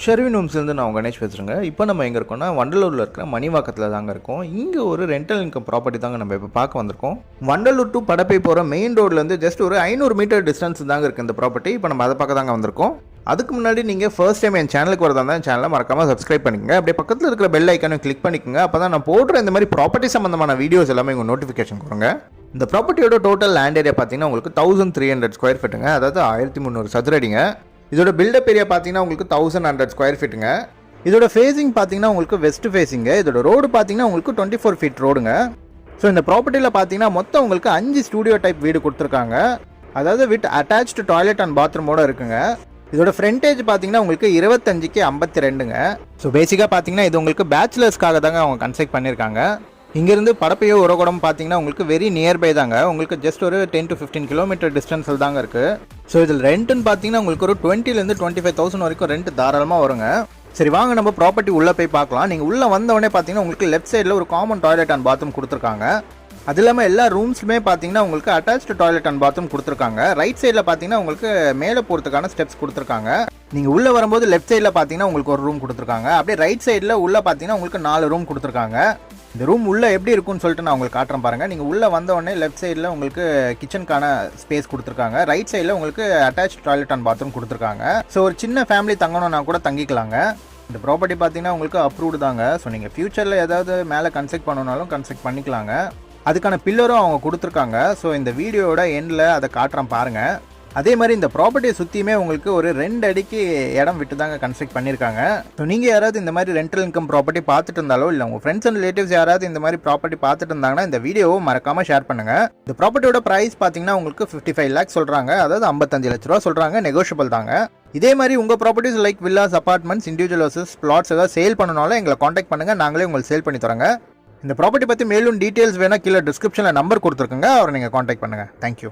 Sherwin ஹோம்ஸ்லேருந்து நான் கணேஷ் பேசுகிறேங்க. இப்போ நம்ம எங்கே இருக்கோம்னா வண்டலூரில் இருக்கிற மணிவாக்கத்தில் தாங்க இருக்கோம். இங்கே ஒரு ரெண்டல் இன்கம் ப்ராப்பர்ட்டி தாங்க நம்ம இப்போ பார்க்க வந்திருக்கோம். வண்டலூர் டு படப்பை போகிற மெயின் ரோட்லேருந்து ஜஸ்ட் ஒரு 500 மீட்டர் டிஸ்டன்ஸ் தாங்க இருக்குது இந்த ப்ராப்பர்ட்டி. இப்போ நம்ம அதை பார்க்க தாங்க வந்திருக்கோம். அதுக்கு முன்னாடி நீங்கள் ஃபர்ஸ்ட் டைம் என் சேனலுக்கு வரதா இருந்தால் சேனலை மறக்காமல் சப்ஸ்கிரைப் பண்ணிக்கங்க. அப்படியே பக்கத்தில் இருக்கிற பெல் ஐக்கானை கிளிக் பண்ணிக்கோங்க. அப்போ தான் நான் போடுற இந்த மாதிரி ப்ராப்பர்ட்டி சம்மந்தமான வீடியோஸ் எல்லாமே உங்கள் நோட்டிஃபிகேஷன் கொடுங்க. இந்த ப்ராப்பர்ட்டியோட டோட்டல் லேண்ட் ஏரியா பார்த்தீங்கன்னா உங்களுக்கு 1300 ஸ்கொயர் ஃபீட்டுங்க, அதாவது 1300 சதுரடிங்க. இதோட பில்டப் ஏரியா பார்த்தீங்கன்னா உங்களுக்கு 1100 ஸ்கொயர் ஃபீட்டுங்க. இதோட ஃபேஸிங் பார்த்தீங்கன்னா உங்களுக்கு வெஸ்ட் ஃபேஸிங்க. இதோட ரோடு பார்த்தீங்கன்னா உங்களுக்கு 24 ஃபீட் ரோடுங்க. ஸோ இந்த ப்ராப்பர்ட்டியில் பார்த்தீங்கன்னா மொத்தம் உங்களுக்கு 5 ஸ்டூடியோ டைப் வீடு கொடுத்துருக்காங்க, அதாவது வித் அட்டாச்டு டாய்லெட் அண்ட் பாத்ரூமோட இருக்குங்க. இதோட ஃப்ரண்டேஜ் பார்த்தீங்கன்னா உங்களுக்கு 25க்கு 52ங்க. ஸோ பேசிக்காக பார்த்தீங்கன்னா இது உங்களுக்கு பேச்சுலர்ஸ்க்காக தாங்க அவங்க கன்ஸ்ட்ரக்ட் பண்ணியிருக்காங்க. இங்கேருந்து படப்பையோ உரகுடம் பார்த்தீங்கன்னா உங்களுக்கு வெரி நியர்பை தாங்க, உங்களுக்கு ஜஸ்ட் ஒரு 10 to 15 கிலோமீட்டர் டிஸ்டன்ஸில் தாங்க இருக்குது. ஸோ இதில் ரெண்ட்டுன்னு பார்த்தீங்கன்னா உங்களுக்கு ஒரு 20,000 to 25,000 வரைக்கும் ரெண்ட் தாராளமாக வருங்க. சரி வாங்க நம்ம ப்ராப்பர்ட்டி உள்ளே போய் பார்க்கலாம். நீங்கள் உள்ளே வந்தவொடனே பார்த்தீங்கன்னா உங்களுக்கு லெஃப்ட் சைடில் ஒரு காமன் டாய்லெட் அண்ட் பாத்ரூம் கொடுத்துருக்காங்க. அது இல்லாமல் எல்லா ரூம்ஸுமே பார்த்தீங்கன்னா உங்களுக்கு அட்டாச்டு டாய்லெட் அண்ட் பாத்ரூம் கொடுத்துருக்காங்க. ரைட் சைடில் பார்த்தீங்கன்னா உங்களுக்கு மேலே போகிறதுக்கான ஸ்டெப்ஸ் கொடுத்துருக்காங்க. நீங்கள் உள்ளே வரும்போது லெஃப்ட் சைடில் பார்த்தீங்கன்னா உங்களுக்கு ஒரு ரூம் கொடுத்துருக்காங்க. அப்படியே ரைட் சைடில் உள்ளே பார்த்தீங்கன்னா உங்களுக்கு 4 ரூம் கொடுத்துருக்காங்க. இந்த ரூம் உள்ளே எப்படி இருக்குன்னு சொல்லிட்டு நான் உங்களுக்கு காட்டுறேன் பாருங்கள். நீங்கள் உள்ளே வந்தோடனே லெஃப்ட் சைடில் உங்களுக்கு கிச்சனுக்கான ஸ்பேஸ் கொடுத்துருக்காங்க. ரைட் சைடில் உங்களுக்கு அட்டாச் டாய்லெட் அண்ட் பாத்ரூம் கொடுத்துருக்காங்க. ஸோ ஒரு சின்ன ஃபேமிலி தங்கணும்னா கூட தங்கிக்கலாங்க. இந்த ப்ராப்பர்ட்டி பார்த்தீங்கன்னா உங்களுக்கு அப்ரூவ்டு தாங்க. ஸோ நீங்கள் ஃபியூச்சரில் ஏதாவது மேலே கன்ஸ்ட்ரக்ட் பண்ணணுனாலும் கன்ஸ்ட்ரக்ட் பண்ணிக்கலாங்க. அதுக்கான பில்லரும் அவங்க கொடுத்துருக்காங்க. ஸோ இந்த வீடியோட எண்டில் அதை காட்டுறேன் பாருங்கள். அதே மாதிரி இந்த ப்ராப்பர்ட்டியை சுற்றியுமே உங்களுக்கு ஒரு 2 அடிக்கு இடம் விட்டு தாங்க கன்ஸ்ட்ரக்ட் பண்ணியிருக்காங்க. ஸோ நீங்கள் யாராவது இந்த மாதிரி ரெண்டல் இன்கம் ப்ராப்பர்ட்டி பார்த்துட்டு இருந்தாலோ இல்லை உங்கள் ஃப்ரெண்ட்ஸ் அண்ட் ரிலேட்டிவ்ஸ் யாராவது இந்த மாதிரி ப்ராப்பர்ட்டி பார்த்துட்டு இருந்தாங்கன்னா இந்த வீடியோவை மறக்காமல் ஷேர் பண்ணுங்கள். இந்த ப்ராப்பர்ட்டியோட ப்ரைஸ் பார்த்தீங்கன்னா உங்களுக்கு 55 lakhs சொல்கிறாங்க, அதாவது 55 லட்ச ரூபா சொல்கிறாங்க, நெகோஷியபிள் தாங்க. இதே மாதிரி உங்கள் properties like villas, apartments, individual houses, flats ஏதாவது சேல் பண்ணனாலும் எங்களை காண்டாக்ட் பண்ணுங்கள், நாங்களே உங்களுக்கு சேல் பண்ணி தரோங்க. இந்த ப்ராப்பர்ட்டி பற்றி மேலும் டீட்டெயில்ஸ் வேணால் கீழே டிஸ்கிரிப்ஷனில் நம்பர் கொடுத்துருக்குங்க, அவரை நீங்கள் காண்டாக்ட் பண்ணுங்கள். தேங்க்யூ.